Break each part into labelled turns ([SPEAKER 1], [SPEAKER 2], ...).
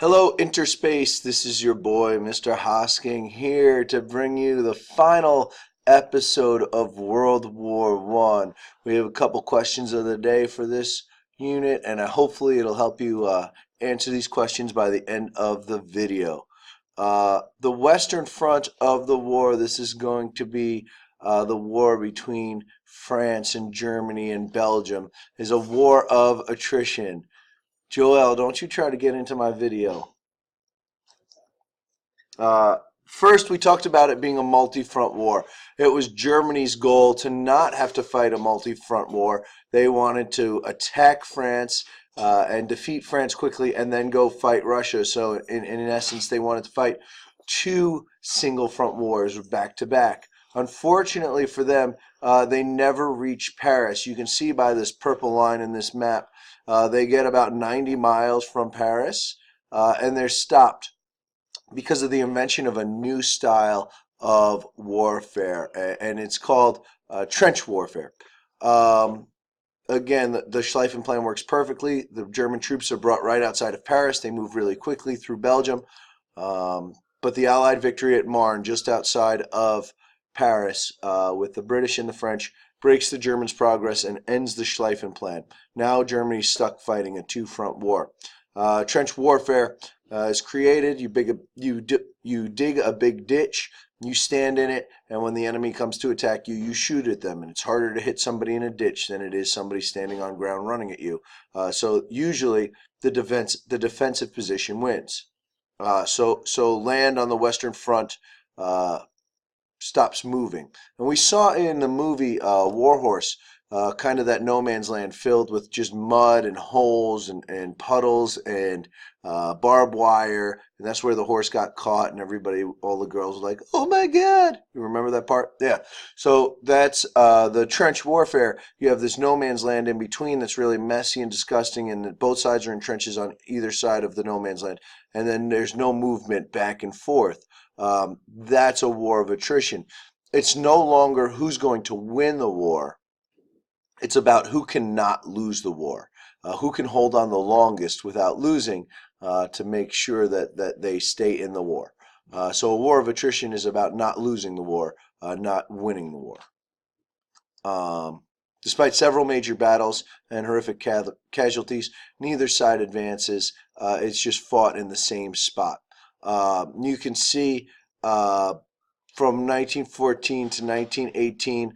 [SPEAKER 1] Hello, Interspace. This is your boy, Mr. Hosking, here to bring you the final episode of World War One. We have a couple questions of the day for this unit, and hopefully it'll help you answer these questions by the end of the video. The Western Front of the war, this is going to be the war between France and Germany and Belgium, is a war of attrition. Joel, don't you try to get into my video. First, we talked about it being a multi-front war. It was Germany's goal to not have to fight a multi-front war. They wanted to attack France and defeat France quickly and then go fight Russia. So, in essence, they wanted to fight two single-front wars back to back. Unfortunately for them, they never reached Paris. You can see by this purple line in this map, they get about 90 miles from Paris, and they're stopped because of the invention of a new style of warfare, and it's called trench warfare. Again, the Schlieffen plan works perfectly. The German troops are brought right outside of Paris. They move really quickly through Belgium, but the Allied victory at Marne, just outside of Paris, with the British and the French, breaks the Germans' progress and ends the Schlieffen plan. Now Germany's stuck fighting a two-front war. Trench warfare is created. You dig a big ditch, you stand in it, and when the enemy comes to attack you, you shoot at them. And it's harder to hit somebody in a ditch than it is somebody standing on ground running at you. So usually the defensive position wins. So land on the Western Front stops moving. And we saw in the movie War Horse kind of that no man's land filled with just mud and holes and puddles and barbed wire. And that's where the horse got caught and everybody, all the girls were like, oh my God. You remember that part? Yeah. So that's the trench warfare. You have this no man's land in between that's really messy and disgusting, and both sides are in trenches on either side of the no man's land. And then there's no movement back and forth. That's a war of attrition. It's no longer who's going to win the war. It's about who cannot lose the war, who can hold on the longest without losing, to make sure that they stay in the war. So a war of attrition is about not losing the war, not winning the war. Despite several major battles and horrific casualties, neither side advances. It's just fought in the same spot. You can see from 1914 to 1918,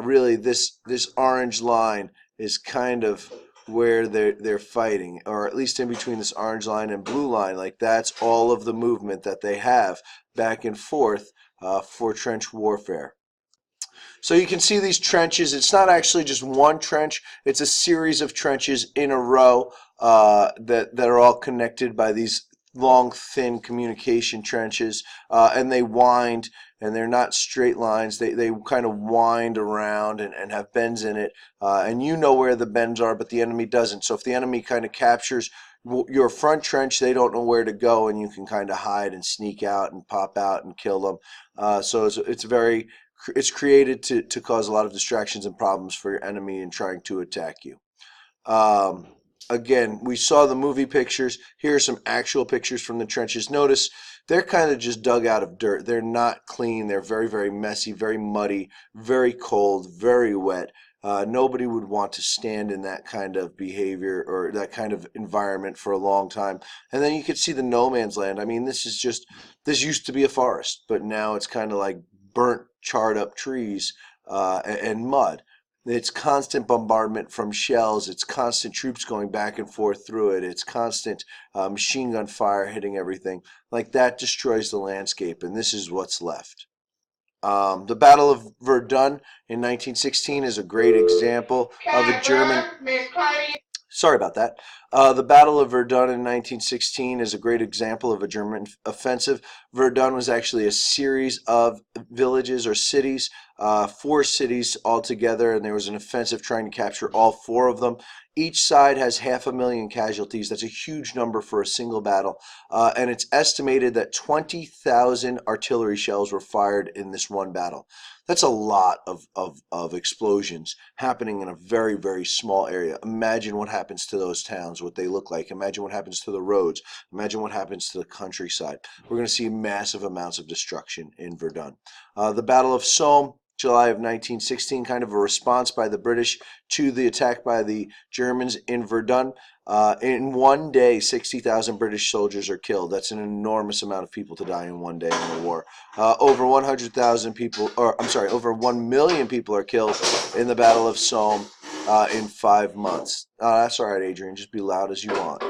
[SPEAKER 1] really this orange line is kind of where they're fighting, or at least in between this orange line and blue line. Like, that's all of the movement that they have back and forth for trench warfare. So you can see these trenches. It's not actually just one trench. It's a series of trenches in a row that are all connected by these long, thin communication trenches, and they wind, and they're not straight lines. They kind of wind around and have bends in it, and you know where the bends are, but the enemy doesn't. So if the enemy kind of captures your front trench, they don't know where to go, and you can kind of hide and sneak out and pop out and kill them. So it's created to cause a lot of distractions and problems for your enemy in trying to attack you. Again, we saw the movie pictures. Here are some actual pictures from the trenches. Notice they're kind of just dug out of dirt. They're not clean. They're very, very messy, very muddy, very cold, very wet. Nobody would want to stand in that kind of behavior or that kind of environment for a long time. And then you could see the no man's land. I mean, this used to be a forest, but now it's kind of like burnt, charred up trees and mud. It's constant bombardment from shells. It's constant troops going back and forth through it. It's constant machine gun fire hitting everything. Like, that destroys the landscape, and this is what's left. The Battle of Verdun in 1916 is a great example of a German... Sorry about that. The Battle of Verdun in 1916 is a great example of a German offensive. Verdun was actually a series of villages or cities, 4 cities altogether, and there was an offensive trying to capture all 4 of them. Each side has 500,000 casualties. That's a huge number for a single battle, and it's estimated that 20,000 artillery shells were fired in this one battle. That's a lot of explosions happening in a very, very small area. Imagine what happens to those towns what they look like. Imagine what happens to the roads. Imagine what happens to the countryside. We're going to see massive amounts of destruction in Verdun. The Battle of Somme, July of 1916, kind of a response by the British to the attack by the Germans in Verdun. In one day, 60,000 British soldiers are killed. That's an enormous amount of people to die in one day in the war. Over 100,000 people, or I'm sorry, over 1 million people are killed in the Battle of Somme in 5 months. That's all right, Adrian. Just be loud as you want.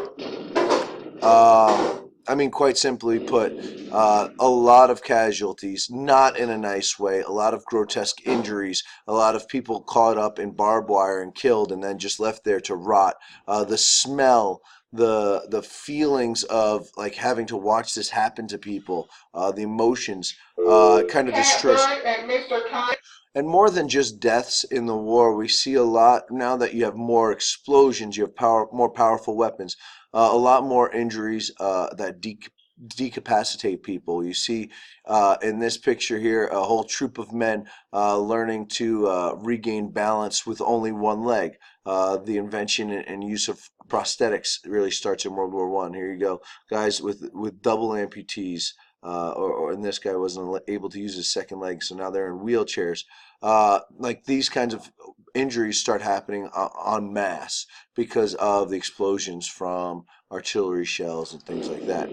[SPEAKER 1] I mean, quite simply put, a lot of casualties, not in a nice way, a lot of grotesque injuries, a lot of people caught up in barbed wire and killed and then just left there to rot. The smell, the feelings of like having to watch this happen to people, the emotions, kind of destroys. And more than just deaths in the war, we see a lot now that you have more explosions, you have more powerful weapons, a lot more injuries that decapacitate people. You see in this picture here a whole troop of men learning to regain balance with only one leg. The invention and use of prosthetics really starts in World War One. Here you go, guys with double amputees. And this guy wasn't able to use his second leg, so now they're in wheelchairs. Like these kinds of injuries start happening en masse because of the explosions from artillery shells and things like that.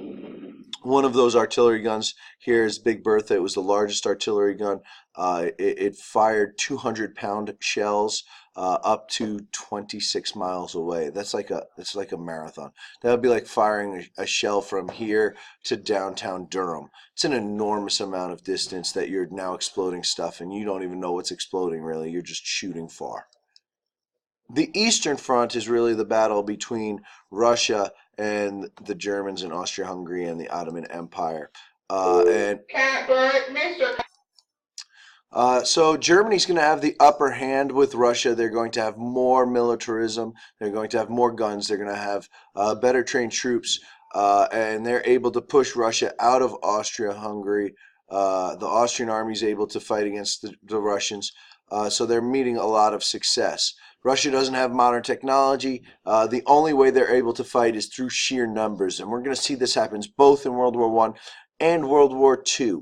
[SPEAKER 1] One of those artillery guns here is Big Bertha. It was the largest artillery gun. It fired 200-pound shells up to 26 miles away. It's like a marathon. That would be like firing a shell from here to downtown Durham. It's an enormous amount of distance that you're now exploding stuff, and you don't even know what's exploding really. You're just shooting far. The Eastern Front is really the battle between Russia and the Germans in Austria-Hungary and the Ottoman Empire. So Germany's going to have the upper hand with Russia. They're going to have more militarism. They're going to have more guns. They're going to have better trained troops. And they're able to push Russia out of Austria-Hungary. The Austrian army is able to fight against the Russians. So they're meeting a lot of success. Russia doesn't have modern technology. The only way they're able to fight is through sheer numbers. And we're going to see this happens both in World War I and World War II.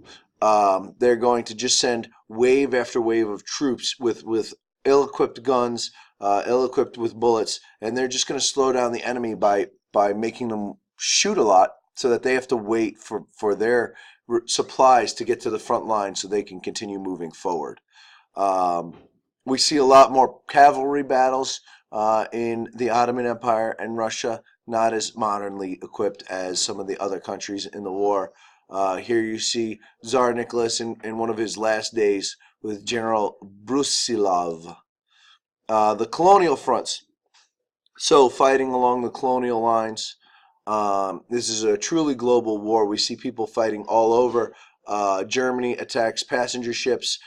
[SPEAKER 1] They're going to just send wave after wave of troops with ill-equipped guns, ill-equipped with bullets, and they're just going to slow down the enemy by making them shoot a lot so that they have to wait for their supplies to get to the front line so they can continue moving forward. We see a lot more cavalry battles in the Ottoman Empire and Russia, not as modernly equipped as some of the other countries in the war. Here you see Tsar Nicholas in one of his last days with General Brusilov. The colonial fronts. So fighting along the colonial lines. This is a truly global war. We see people fighting all over. Germany attacks passenger ships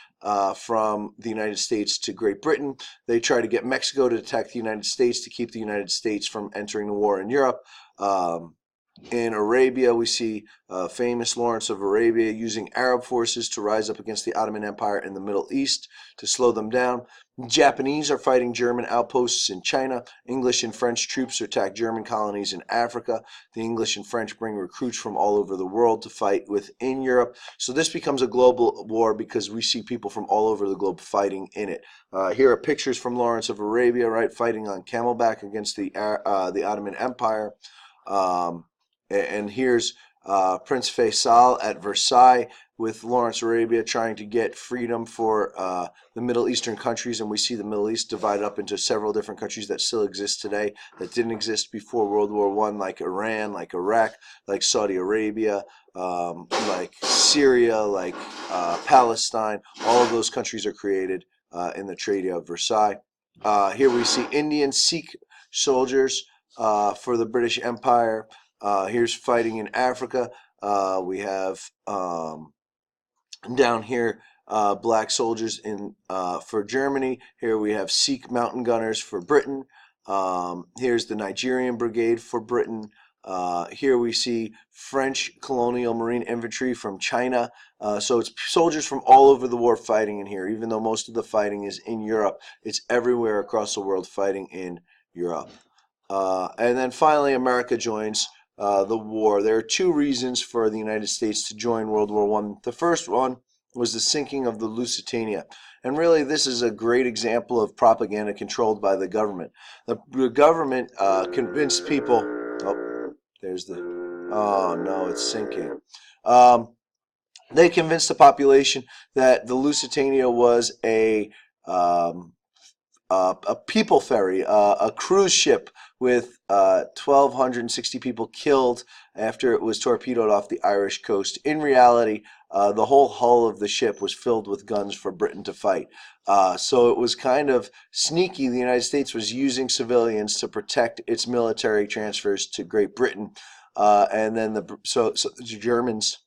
[SPEAKER 1] from the United States to Great Britain. They try to get Mexico to attack the United States to keep the United States from entering the war in Europe. In Arabia, we see famous Lawrence of Arabia using Arab forces to rise up against the Ottoman Empire in the Middle East to slow them down. Japanese are fighting German outposts in China. English and French troops attack German colonies in Africa. The English and French bring recruits from all over the world to fight within Europe. So this becomes a global war because we see people from all over the globe fighting in it. Here are pictures from Lawrence of Arabia, right, fighting on camelback against the Ottoman Empire. And here's Prince Faisal at Versailles with Lawrence Arabia trying to get freedom for the Middle Eastern countries. And we see the Middle East divided up into several different countries that still exist today that didn't exist before World War I, like Iran, like Iraq, like Saudi Arabia, like Syria, like Palestine. All of those countries are created in the Treaty of Versailles. Here we see Indian Sikh soldiers for the British Empire. Here's fighting in Africa. We have down here black soldiers for Germany. Here we have Sikh mountain gunners for Britain. Here's the Nigerian Brigade for Britain. Here we see French colonial marine infantry from China. So it's soldiers from all over the war fighting in here. Even though most of the fighting is in Europe, it's everywhere across the world fighting in Europe. And then finally, America joins the war. There are two reasons for the United States to join World War I. The first one was the sinking of the Lusitania. And really, this is a great example of propaganda controlled by the government. The government convinced people. Oh, there's the. Oh no, it's sinking. They convinced the population that the Lusitania was a people ferry, a cruise ship with 1,260 people killed after it was torpedoed off the Irish coast. In reality, the whole hull of the ship was filled with guns for Britain to fight. So it was kind of sneaky. The United States was using civilians to protect its military transfers to Great Britain. And then the Germans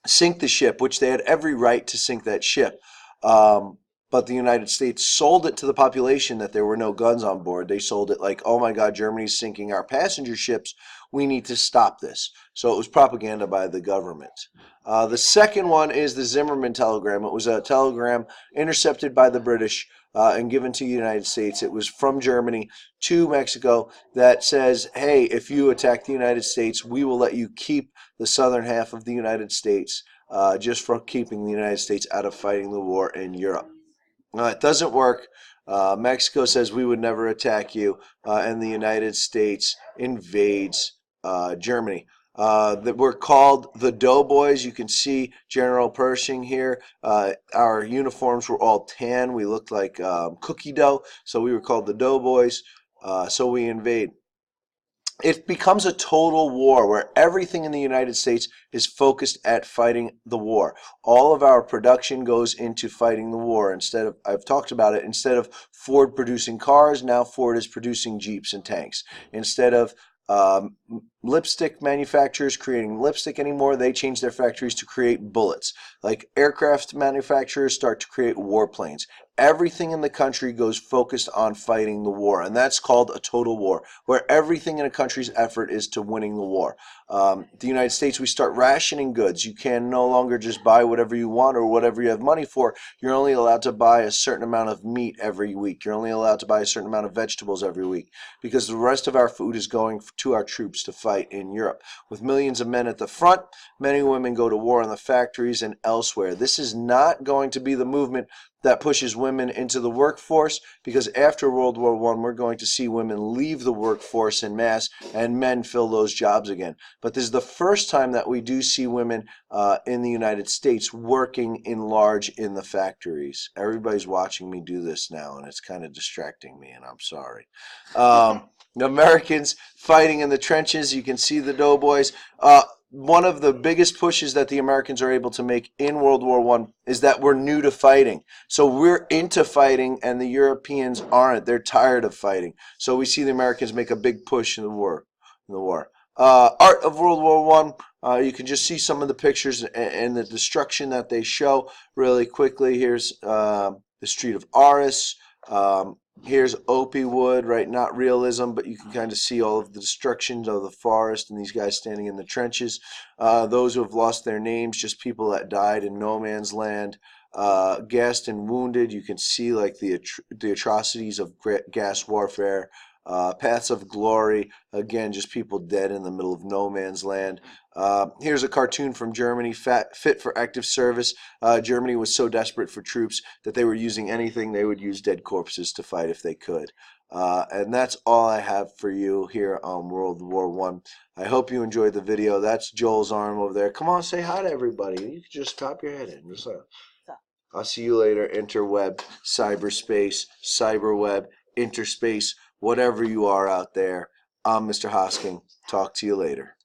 [SPEAKER 1] sink the ship, which they had every right to sink that ship. But the United States sold it to the population that there were no guns on board. They sold it like, oh my God, Germany's sinking our passenger ships. We need to stop this. So it was propaganda by the government. The second one is the Zimmerman telegram. It was a telegram intercepted by the British and given to the United States. It was from Germany to Mexico that says, hey, if you attack the United States, we will let you keep the southern half of the United States just for keeping the United States out of fighting the war in Europe. It doesn't work. Mexico says we would never attack you, and the United States invades Germany. That we're called the Doughboys. You can see General Pershing here. Our uniforms were all tan. We looked like cookie dough, so we were called the Doughboys. So we invade. It becomes a total war where everything in the United States is focused at fighting the war. All of our production goes into fighting the war. Instead of, I've talked about it, instead of Ford producing cars, now Ford is producing Jeeps and tanks. Instead of lipstick manufacturers creating lipstick anymore, they change their factories to create bullets. Like aircraft manufacturers start to create warplanes. Everything in the country goes focused on fighting the war, and that's called a total war, where everything in a country's effort is to winning the war. The United States, we start rationing goods. You can no longer just buy whatever you want or whatever you have money for. You're only allowed to buy a certain amount of meat every week. You're only allowed to buy a certain amount of vegetables every week, because the rest of our food is going to our troops to fight in Europe. With millions of men at the front, many women go to war in the factories and elsewhere. This is not going to be the movement that pushes women into the workforce, because after World War I, we're going to see women leave the workforce en masse and men fill those jobs again. But this is the first time that we do see women in the United States working in large in the factories. Everybody's watching me do this now, and it's kind of distracting me, and I'm sorry. The Americans fighting in the trenches. You can see the Doughboys. One of the biggest pushes that the Americans are able to make in World War I is that we're new to fighting. So we're into fighting, and the Europeans aren't. They're tired of fighting. So we see the Americans make a big push in the war. Art of World War I. You can just see some of the pictures and the destruction that they show really quickly. Here's the Street of Arras. Here's Opie Wood, right? Not realism, but you can kind of see all of the destructions of the forest and these guys standing in the trenches. Those who have lost their names, just people that died in no man's land. Gassed and wounded, you can see like the atrocities of gas warfare. Paths of Glory, again, just people dead in the middle of no man's land. Here's a cartoon from Germany, fit for active service. Germany was so desperate for troops that they were using anything. They would use dead corpses to fight if they could. And that's all I have for you here on World War I. I hope you enjoyed the video. That's Joel's arm over there. Come on, say hi to everybody. You can just pop your head in. Just I'll see you later. Interweb, cyberspace, cyberweb, interspace, whatever you are out there. I'm Mr. Hosking. Talk to you later.